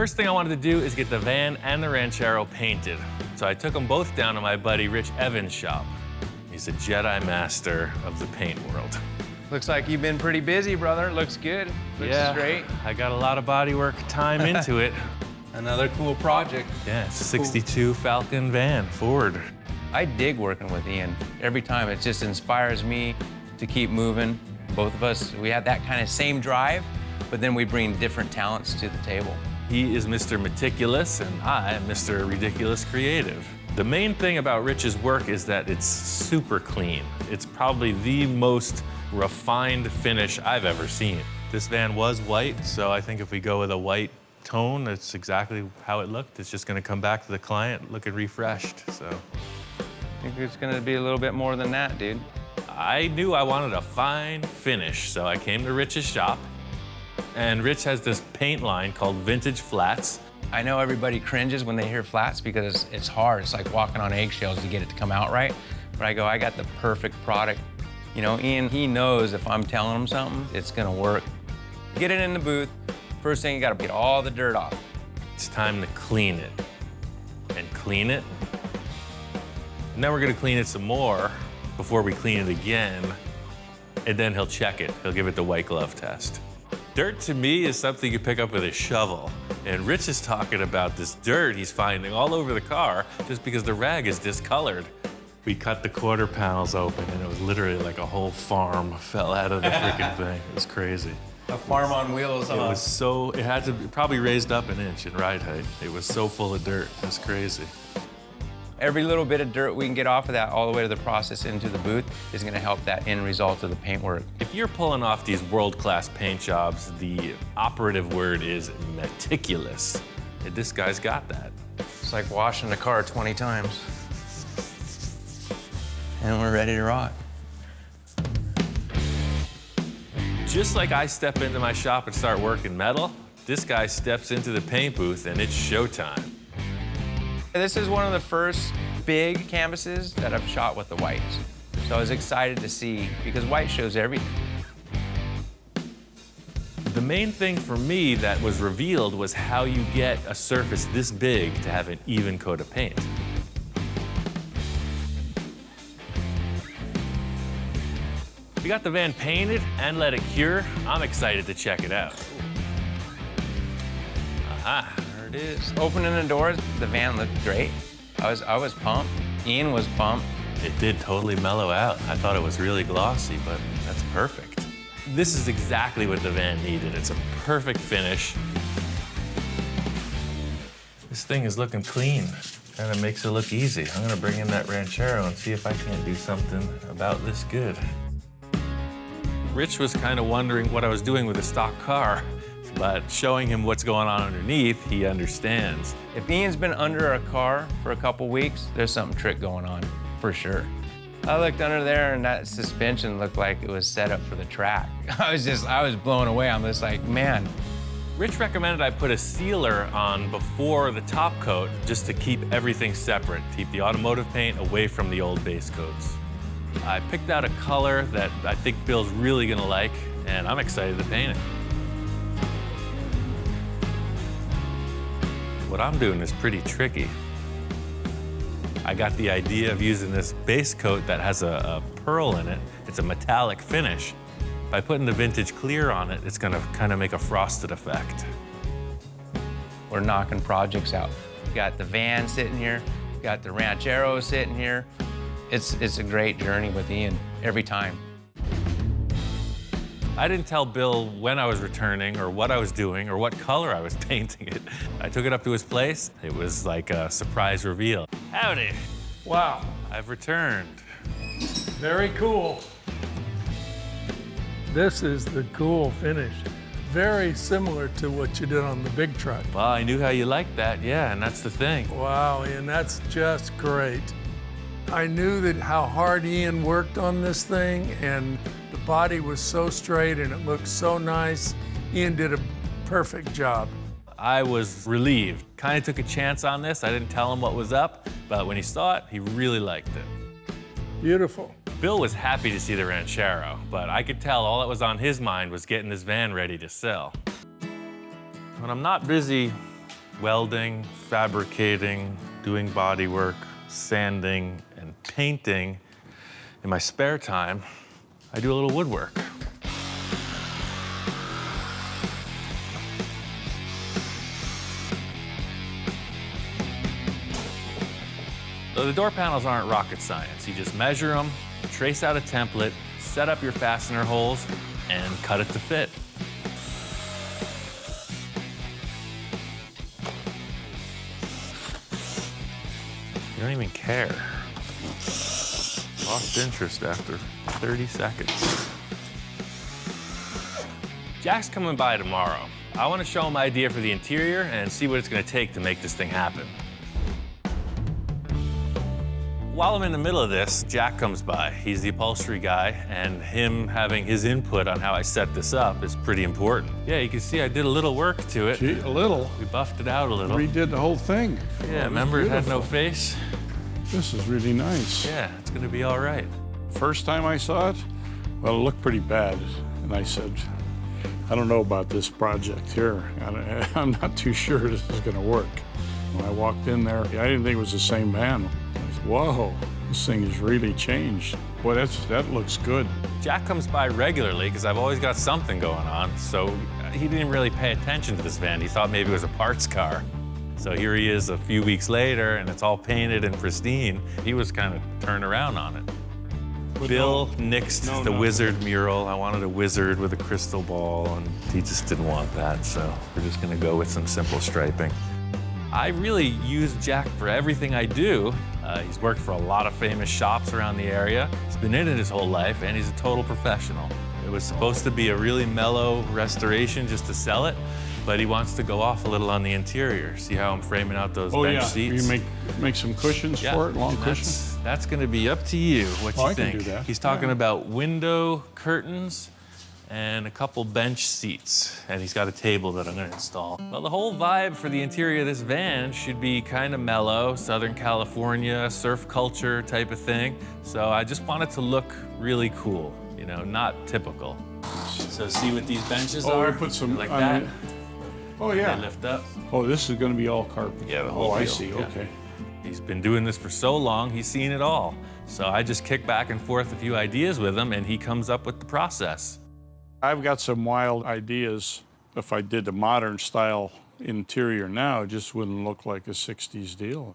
First thing I wanted to do is get the van and the Ranchero painted. So I took them both down to my buddy Rich Evans' shop. He's a Jedi master of the paint world. Looks like you've been pretty busy, brother. Looks good. Looks straight. I got a lot of bodywork time into it. Another cool project. Yeah, it's a 62 Falcon van, Ford. I dig working with Ian. Every time it just inspires me to keep moving. Both of us, we have that kind of same drive, but then we bring different talents to the table. He is Mr. Meticulous, and I am Mr. Ridiculous Creative. The main thing about Rich's work is that it's super clean. It's probably the most refined finish I've ever seen. This van was white, so I think if we go with a white tone, that's exactly how it looked. It's just gonna come back to the client looking refreshed, so. I think it's gonna be a little bit more than that, dude. I knew I wanted a fine finish, so I came to Rich's shop, and Rich has this paint line called Vintage Flats. I know everybody cringes when they hear flats because it's hard. It's like walking on eggshells to get it to come out right. But I go, I got the perfect product. You know, Ian, he knows if I'm telling him something, it's gonna work. Get it in the booth. First thing, you gotta get all the dirt off. It's time to clean it, and clean it. And then we're gonna clean it some more before we clean it again, and then he'll check it. He'll give it the white glove test. Dirt to me is something you pick up with a shovel. And Rich is talking about this dirt he's finding all over the car just because the rag is discolored. We cut the quarter panels open, and it was literally like a whole farm fell out of the freaking thing. It was crazy. A farm on wheels, huh? It was so, it had to be probably raised up an inch in ride height. It was so full of dirt, it was crazy. Every little bit of dirt we can get off of that all the way to the process into the booth is gonna help that end result of the paintwork. If you're pulling off these world-class paint jobs, the operative word is meticulous. And this guy's got that. It's like washing the car 20 times. And we're ready to rock. Just like I step into my shop and start working metal, this guy steps into the paint booth and it's showtime. This is one of the first big canvases that I've shot with the whites. So I was excited to see, because white shows everything. The main thing for me that was revealed was how you get a surface this big to have an even coat of paint. We got the van painted and let it cure. I'm excited to check it out. Aha. There it is. Opening the doors, the van looked great. I was pumped. Ian was pumped. It did totally mellow out. I thought it was really glossy, but that's perfect. This is exactly what the van needed. It's a perfect finish. This thing is looking clean. Kind of makes it look easy. I'm gonna bring in that Ranchero and see if I can't do something about this good. Rich was kind of wondering what I was doing with a stock car, but showing him what's going on underneath, he understands. If Ian's been under a car for a couple weeks, there's something trick going on, for sure. I looked under there and that suspension looked like it was set up for the track. I was blown away. I'm just like, man. Rich recommended I put a sealer on before the top coat just to keep everything separate, keep the automotive paint away from the old base coats. I picked out a color that I think Bill's really gonna like, and I'm excited to paint it. What I'm doing is pretty tricky. I got the idea of using this base coat that has a pearl in it. It's a metallic finish. By putting the vintage clear on it, it's gonna kind of make a frosted effect. We're knocking projects out. Got the van sitting here, got the Ranchero sitting here. It's a great journey with Ian every time. I didn't tell Bill when I was returning or what I was doing or what color I was painting it. I took it up to his place. It was like a surprise reveal. Howdy. Wow, I've returned. very cool. This is the cool finish. Very similar to what you did on the big truck. Well, I knew how you liked that, yeah, and that's the thing. Wow, Ian, that's just great. I knew that how hard Ian worked on this thing, and the body was so straight and it looked so nice. Ian did a perfect job. I was relieved. Kind of took a chance on this. I didn't tell him what was up, but when he saw it, he really liked it. Beautiful. Bill was happy to see the Ranchero, but I could tell all that was on his mind was getting this van ready to sell. When I'm not busy welding, fabricating, doing body work, sanding, and painting. In my spare time, I do a little woodwork. So the door panels aren't rocket science. You just measure them, trace out a template, set up your fastener holes, and cut it to fit. You don't even care. Lost interest after 30 seconds. Jack's coming by tomorrow. I want to show him my idea for the interior and see what it's going to take to make this thing happen. While I'm in the middle of this, Jack comes by. He's the upholstery guy, and him having his input on how I set this up is pretty important. Yeah, you can see I did a little work to it. Gee, a little? We buffed it out a little. Redid the whole thing. Yeah, remember it had no face? This is really nice. Yeah, it's gonna be all right. First time I saw it, well, it looked pretty bad. And I said, I don't know about this project here. I'm not too sure this is gonna work. When I walked in there, I didn't think it was the same van. I said, whoa, this thing has really changed. Boy, that looks good. Jack comes by regularly because I've always got something going on, so he didn't really pay attention to this van. He thought maybe it was a parts car. So here he is a few weeks later, and it's all painted and pristine. He was kind of turned around on it. But Bill nixed the no. wizard mural. I wanted a wizard with a crystal ball, and he just didn't want that, so we're just gonna go with some simple striping. I really use Jack for everything I do. He's worked for a lot of famous shops around the area. He's been in it his whole life, and he's a total professional. It was supposed to be a really mellow restoration just to sell it, but he wants to go off a little on the interior. See how I'm framing out those bench seats? You make some cushions for it, long cushions? That's gonna be up to you, what you I think. can do that. He's talking about window curtains and a couple bench seats, and he's got a table that I'm gonna install. Well, the whole vibe for the interior of this van should be kind of mellow, Southern California, surf culture type of thing. So I just want it to look really cool, you know, not typical. So see what these benches are? We put some like that. Oh, They yeah. lift up. Oh, this is gonna be all carpet. Yeah, the whole Oh, I deal, see, yeah. okay. He's been doing this for so long, he's seen it all. So I just kick back and forth a few ideas with him, and he comes up with the process. I've got some wild ideas. If I did the modern style interior now, it just wouldn't look like a 60s deal.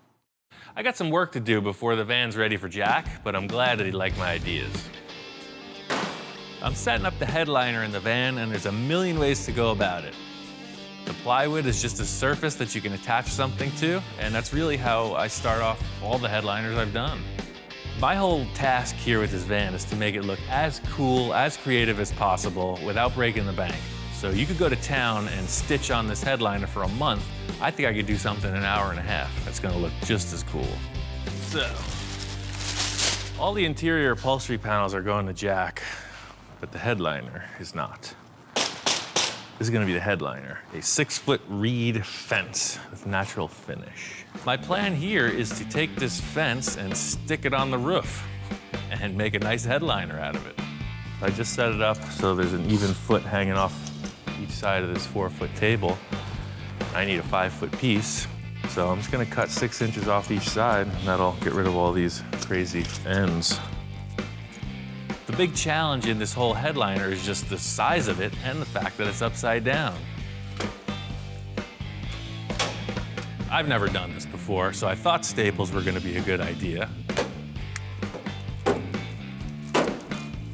I got some work to do before the van's ready for Jack, but I'm glad that he liked my ideas. I'm setting up the headliner in the van, and there's a million ways to go about it. The plywood is just a surface that you can attach something to, and that's really how I start off all the headliners I've done. My whole task here with this van is to make it look as cool, as creative as possible without breaking the bank. So you could go to town and stitch on this headliner for a month. I think I could do something in an hour and a half that's gonna look just as cool. So, all the interior upholstery panels are going to Jack, but the headliner is not. This is gonna be the headliner, a 6-foot reed fence with natural finish. My plan here is to take this fence and stick it on the roof and make a nice headliner out of it. I just set it up so there's an even foot hanging off each side of this 4-foot table. I need a 5-foot piece, so I'm just gonna cut 6 inches off each side, and that'll get rid of all these crazy ends. The big challenge in this whole headliner is just the size of it and the fact that it's upside down. I've never done this before, so I thought staples were gonna be a good idea.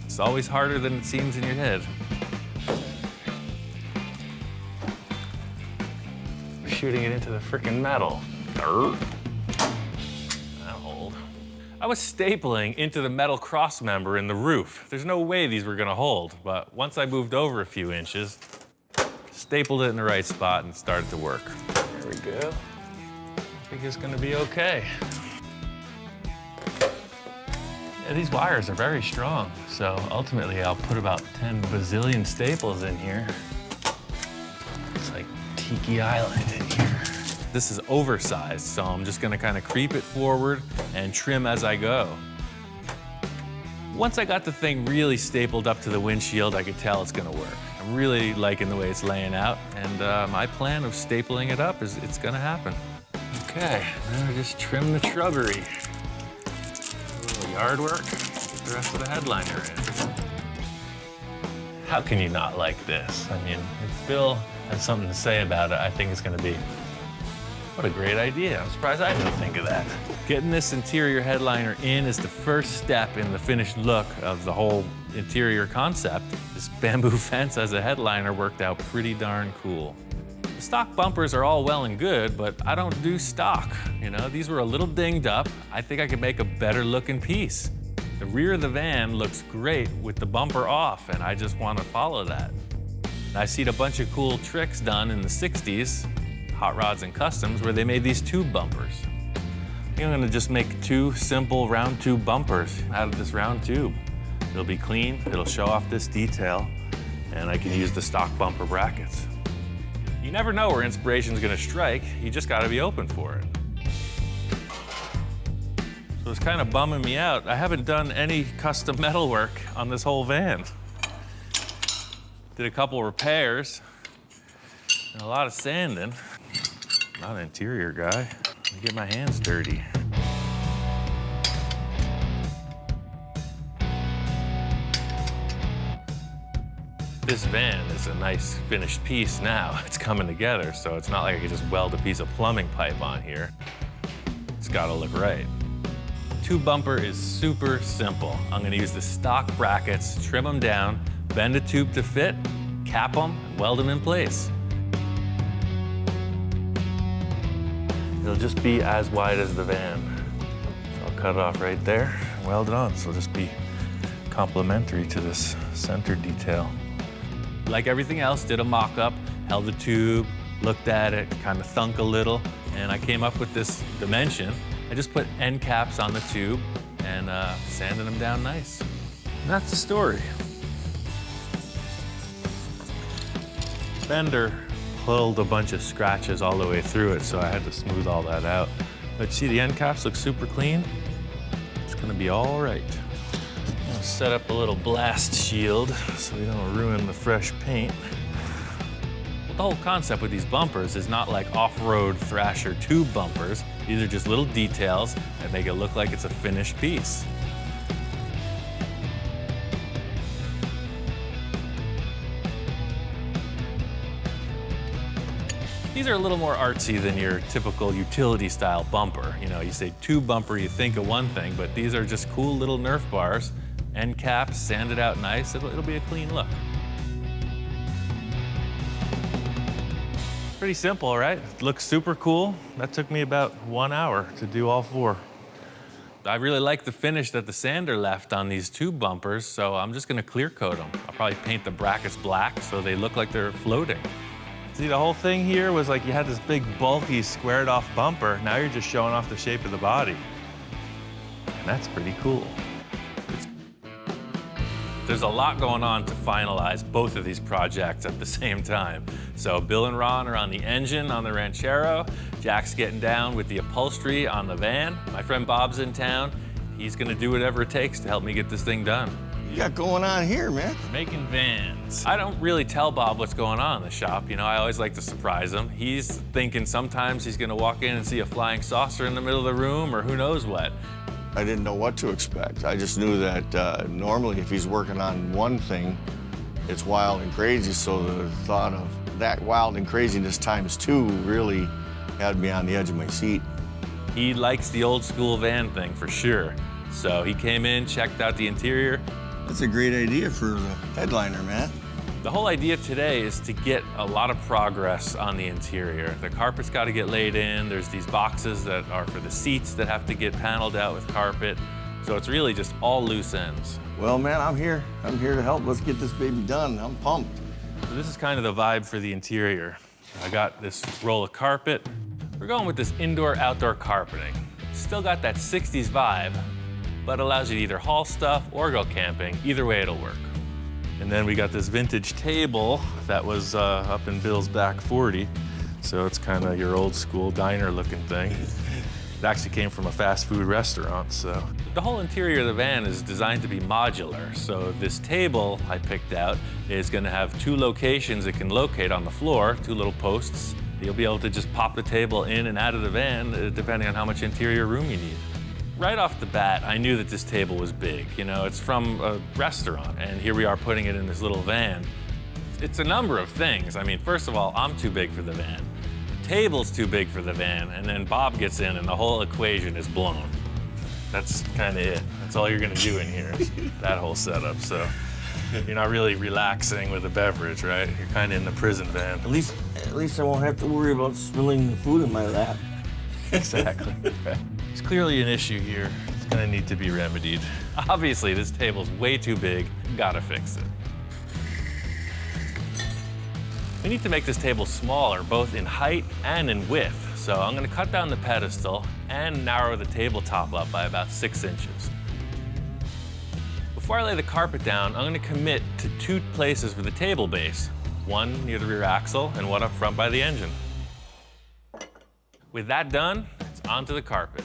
It's always harder than it seems in your head. Shooting it into the frickin' metal. That'll hold. I was stapling into the metal cross member in the roof. There's no way these were gonna hold, but once I moved over a few inches, stapled it in the right spot and started to work. There we go. I think it's gonna be okay. Yeah, these wires are very strong, so ultimately I'll put about 10 bazillion staples in here. It's like Tiki Island in here. This is oversized, so I'm just gonna kind of creep it forward and trim as I go. Once I got the thing really stapled up to the windshield, I could tell it's gonna work. I'm really liking the way it's laying out, and my plan of stapling it up is it's gonna happen. Okay, now I just trim the shrubbery. A little yard work, get the rest of the headliner in. How can you not like this? I mean, if Bill has something to say about it, I think it's gonna be, what a great idea. I'm surprised I didn't think of that. Getting this interior headliner in is the first step in the finished look of the whole interior concept. This bamboo fence as a headliner worked out pretty darn cool. The stock bumpers are all well and good, but I don't do stock. You know, these were a little dinged up. I think I could make a better looking piece. The rear of the van looks great with the bumper off, and I just want to follow that. I've seen a bunch of cool tricks done in the 60s, Hot Rods and Customs, where they made these tube bumpers. I think I'm gonna just make 2 simple round tube bumpers out of this round tube. It'll be clean, it'll show off this detail, and I can use the stock bumper brackets. You never know where inspiration's gonna strike, you just gotta be open for it. So it's kind of bumming me out. I haven't done any custom metal work on this whole van. Did a couple repairs and a lot of sanding. Not an interior guy. Let me get my hands dirty. This van is a nice finished piece now. It's coming together, so it's not like I can just weld a piece of plumbing pipe on here. It's gotta look right. Tube bumper is super simple. I'm gonna use the stock brackets, trim them down, bend a tube to fit, cap them, and weld them in place. It'll just be as wide as the van. So I'll cut it off right there and weld it on. So it'll just be complementary to this center detail. Like everything else, did a mock-up, held the tube, looked at it, kind of thunk a little, and I came up with this dimension. I just put end caps on the tube and sanded them down nice. And that's the story. Fender pulled a bunch of scratches all the way through it, so I had to smooth all that out. But see, the end caps look super clean. It's gonna be all right. I'm gonna set up a little blast shield so we don't ruin the fresh paint. Well, the whole concept with these bumpers is not like off-road Thrasher tube bumpers. These are just little details that make it look like it's a finished piece. These are a little more artsy than your typical utility style bumper. You know, you say tube bumper, you think of one thing, but these are just cool little Nerf bars, end caps, sanded out nice. It'll be a clean look. Pretty simple, right? Looks super cool. That took me about 1 hour to do all 4. I really like the finish that the sander left on these tube bumpers, so I'm just gonna clear coat them. I'll probably paint the brackets black so they look like they're floating. See, the whole thing here was like you had this big, bulky, squared off bumper. Now you're just showing off the shape of the body. And that's pretty cool. There's a lot going on to finalize both of these projects at the same time. So Bill and Ron are on the engine on the Ranchero. Jack's getting down with the upholstery on the van. My friend Bob's in town. He's gonna do whatever it takes to help me get this thing done. You got going on here, man? Making vans. I don't really tell Bob what's going on in the shop. You know, I always like to surprise him. He's thinking sometimes he's gonna walk in and see a flying saucer in the middle of the room or who knows what. I didn't know what to expect. I just knew that normally if he's working on one thing, it's wild and crazy, so the thought of that wild and craziness times 2 really had me on the edge of my seat. He likes the old school van thing for sure. So he came in, checked out the interior. That's a great idea for the headliner, man. The whole idea today is to get a lot of progress on the interior. The carpet's got to get laid in. There's these boxes that are for the seats that have to get paneled out with carpet. So it's really just all loose ends. Well, man, I'm here. I'm here to help. Let's get this baby done. I'm pumped. So this is kind of the vibe for the interior. I got this roll of carpet. We're going with this indoor-outdoor carpeting. Still got that 60s vibe, but allows you to either haul stuff or go camping. Either way, it'll work. And then we got this vintage table that was up in Bill's back 40. So it's kind of your old school diner looking thing. It actually came from a fast food restaurant, so. The whole interior of the van is designed to be modular. So this table I picked out is gonna have 2 locations it can locate on the floor, 2 little posts. You'll be able to just pop the table in and out of the van, depending on how much interior room you need. Right off the bat, I knew that this table was big. You know, it's from a restaurant, and here we are putting it in this little van. It's a number of things. I mean, first of all, I'm too big for the van. The table's too big for the van, and then Bob gets in and the whole equation is blown. That's kind of it. That's all you're gonna do in here, is that whole setup. So you're not really relaxing with a beverage, right? You're kind of in the prison van. At least I won't have to worry about spilling the food in my lap. Exactly. There's clearly an issue here. It's gonna need to be remedied. Obviously, this table's way too big. Gotta fix it. We need to make this table smaller, both in height and in width. So I'm gonna cut down the pedestal and narrow the tabletop up by about 6 inches. Before I lay the carpet down, I'm gonna commit to 2 places for the table base. One near the rear axle and one up front by the engine. With that done, it's onto the carpet.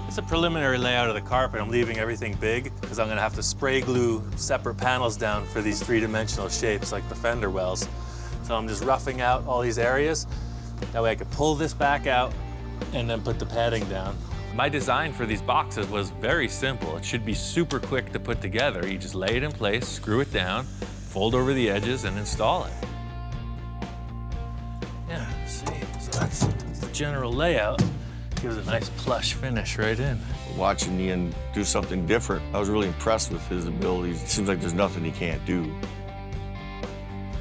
It's a preliminary layout of the carpet. I'm leaving everything big because I'm gonna have to spray glue separate panels down for these 3-dimensional shapes like the fender wells. So I'm just roughing out all these areas. That way I could pull this back out and then put the padding down. My design for these boxes was very simple. It should be super quick to put together. You just lay it in place, screw it down, fold over the edges, and install it. Yeah, see, so that's the general layout. Gives a nice plush finish right in. Watching Ian do something different, I was really impressed with his abilities. It seems like there's nothing he can't do.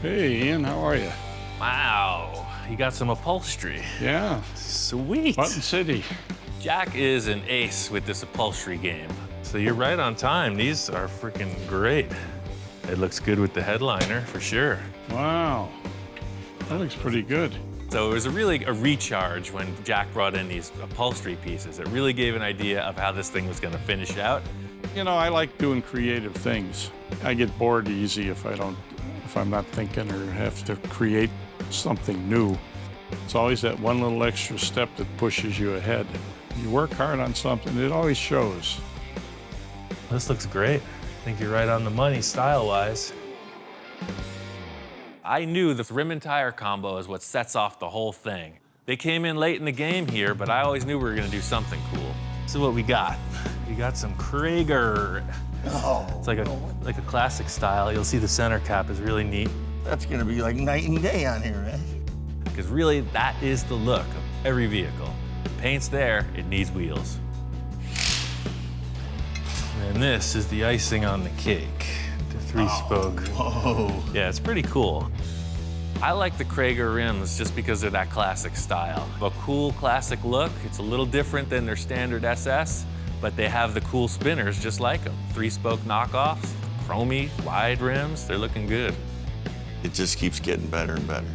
Hey, Ian, how are you? Wow, you got some upholstery. Yeah, Sweet. Button City. Jack is an ace with this upholstery game. So you're right on time. These are freaking great. It looks good with the headliner, for sure. Wow, that looks pretty good. So it was really a recharge when Jack brought in these upholstery pieces. It really gave an idea of how this thing was gonna finish out. You know, I like doing creative things. I get bored easy if I'm not thinking or have to create something new. It's always that one little extra step that pushes you ahead. You work hard on something, it always shows. This looks great. I think you're right on the money style-wise. I knew the rim and tire combo is what sets off the whole thing. They came in late in the game here, but I always knew we were gonna do something cool. This is what we got. We got some Krager. Oh, It's like a classic style. You'll see the center cap is really neat. that's gonna be like night and day on here, right? Because really, that is the look of every vehicle. The paint's there, it needs wheels. And this is the icing on the cake. The 3-spoke. Whoa. Yeah, it's pretty cool. I like the Krager rims just because they're that classic style. A cool classic look. It's a little different than their standard SS, but they have the cool spinners just like them. 3-spoke knockoffs, chromy, wide rims, they're looking good. It just keeps getting better and better.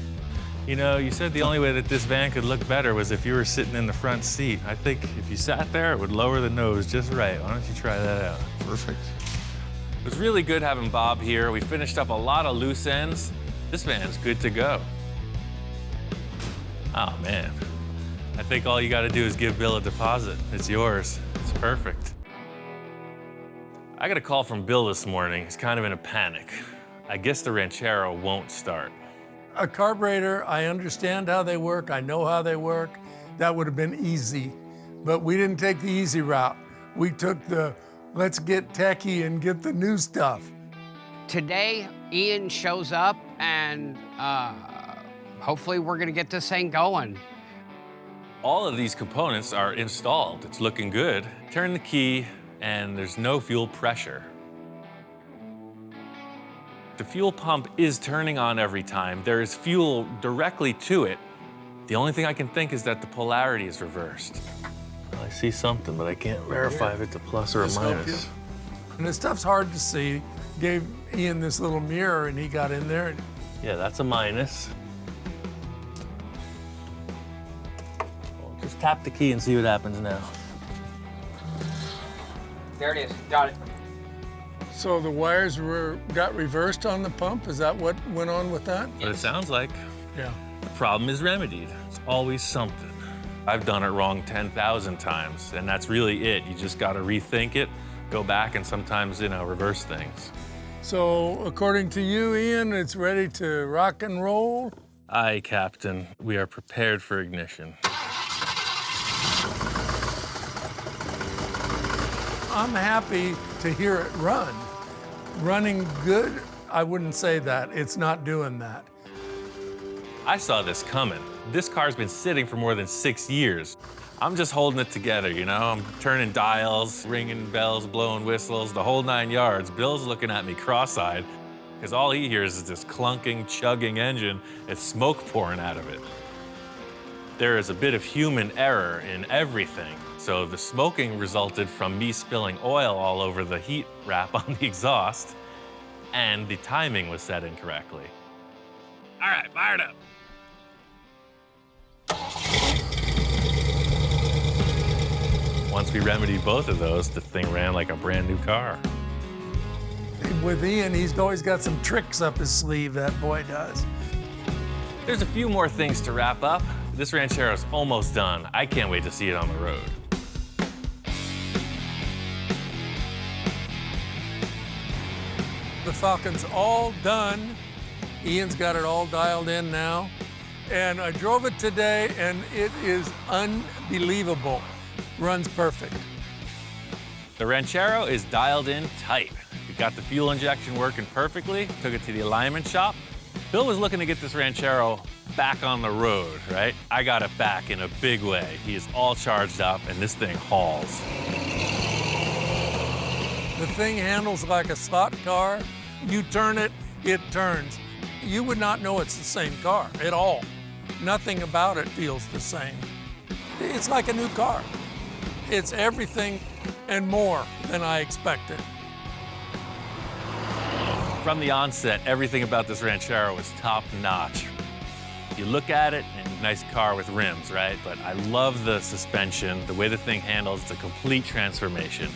You know, you said the only way that this van could look better was if you were sitting in the front seat. I think if you sat there, it would lower the nose just right. Why don't you try that out? Perfect. It was really good having Bob here. We finished up a lot of loose ends. This van's good to go. Oh, man. I think all you gotta do is give Bill a deposit. It's yours. It's perfect. I got a call from Bill this morning. He's kind of in a panic. I guess the Ranchero won't start. A carburetor, I understand how they work, I know how they work. That would have been easy. But we didn't take the easy route. We took the let's get techie and get the new stuff. Today, Ian shows up and hopefully we're gonna get this thing going. All of these components are installed. It's looking good. Turn the key and there's no fuel pressure. The fuel pump is turning on every time. There is fuel directly to it. The only thing I can think is that the polarity is reversed. Well, I see something, but I can't verify if it's a plus or a minus. And the stuff's hard to see. Gave Ian this little mirror and he got in there. And Yeah, that's a minus. Well, just tap the key and see what happens now. There it is, got it. so the wires got reversed on the pump? Is that what went on with that? But it sounds like Yeah. the problem is remedied. It's always something. I've done it wrong 10,000 times, and that's really it. You just got to rethink it, go back, and sometimes, reverse things. So, according to you, Ian, it's ready to rock and roll? Aye, Captain. We are prepared for ignition. I'm happy to hear it run. Running good, I wouldn't say that. It's not doing that. I saw this coming. This car's been sitting for more than 6 years. I'm just holding it together, I'm turning dials, ringing bells, blowing whistles, the whole 9 yards. Bill's looking at me cross-eyed, because all he hears is this clunking, chugging engine and smoke pouring out of it. There is a bit of human error in everything. So the smoking resulted from me spilling oil all over the heat wrap on the exhaust, and the timing was set incorrectly. All right, fired up. Once we remedied both of those, the thing ran like a brand new car. With Ian, he's always got some tricks up his sleeve, that boy does. There's a few more things to wrap up. This Ranchero's almost done. I can't wait to see it on the road. The Falcon's all done. Ian's got it all dialed in now. And I drove it today, and it is unbelievable. Runs perfect. The Ranchero is dialed in tight. We got the fuel injection working perfectly, took it to the alignment shop. Bill was looking to get this Ranchero back on the road, right? I got it back in a big way. He is all charged up, and this thing hauls. The thing handles like a slot car. You turn it, it turns. You would not know it's the same car at all. Nothing about it feels the same. It's like a new car. It's everything and more than I expected. From the onset, everything about this Ranchero was top notch. You look at it, and nice car with rims, right? But I love the suspension, the way the thing handles, it's a complete transformation.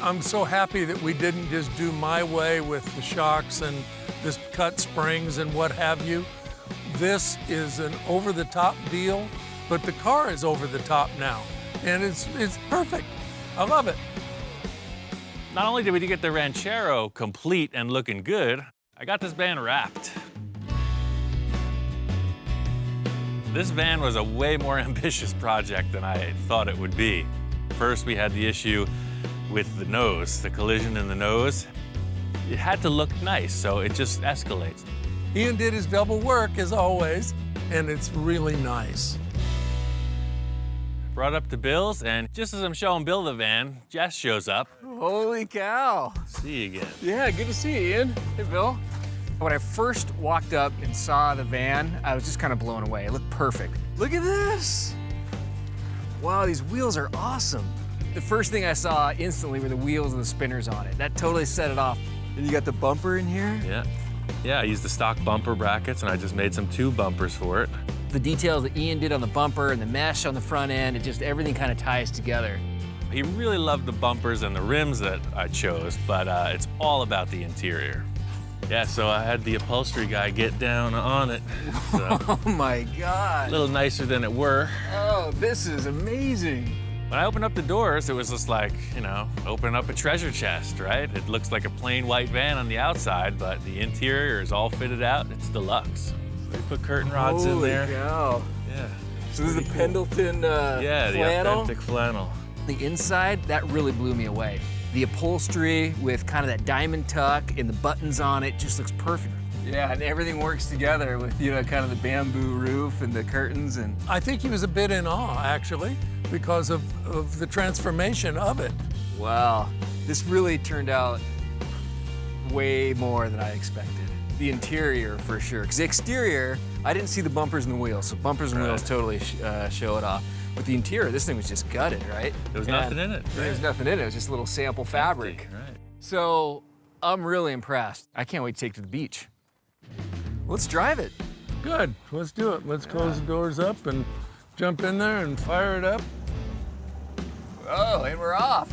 I'm so happy that we didn't just do my way with the shocks and this cut springs and what have you. This is an over-the-top deal, but the car is over the top now, and it's perfect. I love it. Not only did we get the Ranchero complete and looking good, I got this van wrapped. This van was a way more ambitious project than I thought it would be. First, we had the issue with the nose, the collision in the nose. It had to look nice, so it just escalates. Ian did his double work, as always, and it's really nice. Brought up to Bill's, and just as I'm showing Bill the van, Jess shows up. Holy cow. See you again. Yeah, good to see you, Ian. Hey, Bill. When I first walked up and saw the van, I was just kind of blown away. It looked perfect. Look at this. Wow, these wheels are awesome. The first thing I saw instantly were the wheels and the spinners on it. That totally set it off. And you got the bumper in here? Yeah, I used the stock bumper brackets, and I just made some tube bumpers for it. The details that Ian did on the bumper and the mesh on the front end, everything kind of ties together. He really loved the bumpers and the rims that I chose, but it's all about the interior. Yeah, so I had the upholstery guy get down on it. So Oh my God. a little nicer than it were. Oh, this is amazing. When I opened up the doors, it was just like, opening up a treasure chest, right? It looks like a plain white van on the outside, but the interior is all fitted out. It's deluxe. So we put curtain rods in there. Holy cow. Yeah. So this is the Pendleton Yeah, the flannel? authentic flannel. The inside, that really blew me away. The upholstery with kind of that diamond tuck and the buttons on it just looks perfect. Yeah, and everything works together with, kind of the bamboo roof and the curtains and... I think he was a bit in awe, actually, because of the transformation of it. Wow, this really turned out way more than I expected. The interior, for sure. Because the exterior, I didn't see the bumpers and the wheels, so bumpers and wheels totally show it off. But the interior, this thing was just gutted, right? There was nothing in it. There was nothing in it. It was just a little sample fabric. Right. So I'm really impressed. I can't wait to take it to the beach. Let's drive it. Good, let's do it. Let's close the doors up and jump in there and fire it up. Oh, and we're off.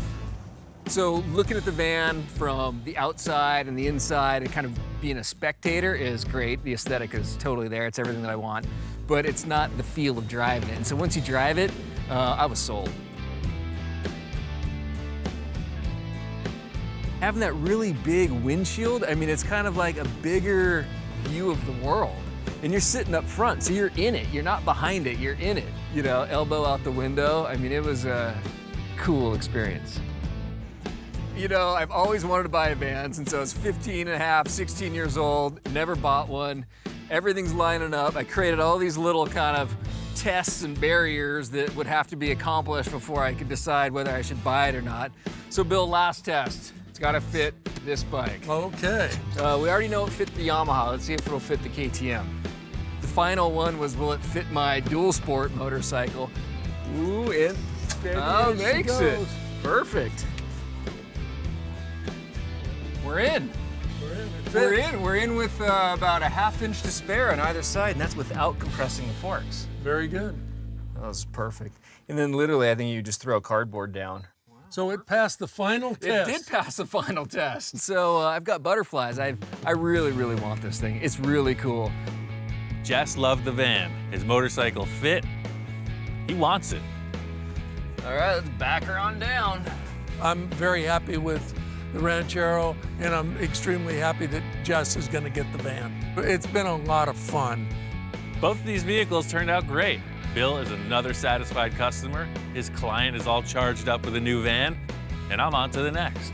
So looking at the van from the outside and the inside and kind of being a spectator is great. The aesthetic is totally there. It's everything that I want. but it's not the feel of driving it. And so once you drive it, I was sold. Having that really big windshield, I mean, it's kind of like a bigger view of the world. And you're sitting up front, so you're in it. You're not behind it, you're in it. You know, elbow out the window. I mean, it was a cool experience. You know, I've always wanted to buy a van since I was 15 and a half, 16 years old, never bought one. Everything's lining up. I created all these little kind of tests and barriers that would have to be accomplished before I could decide whether I should buy it or not. So Bill, last test. It's gotta fit this bike. Okay. We already know it fit the Yamaha. Let's see if it'll fit the KTM. The final one was, will it fit my dual sport motorcycle? Ooh, it makes it. Perfect. We're in. We're in with about a ½ inch to spare on either side, and that's without compressing the forks. Very good. That was perfect. And then literally, I think you just throw cardboard down. So it passed the final test. It did pass the final test. So I've got butterflies. I really, really want this thing. It's really cool. Jess loved the van. His motorcycle fit. He wants it. All right, let's back her on down. I'm very happy with the Ranchero, and I'm extremely happy that Jess is going to get the van. It's been a lot of fun. Both of these vehicles turned out great. Bill is another satisfied customer. His client is all charged up with a new van, and I'm on to the next.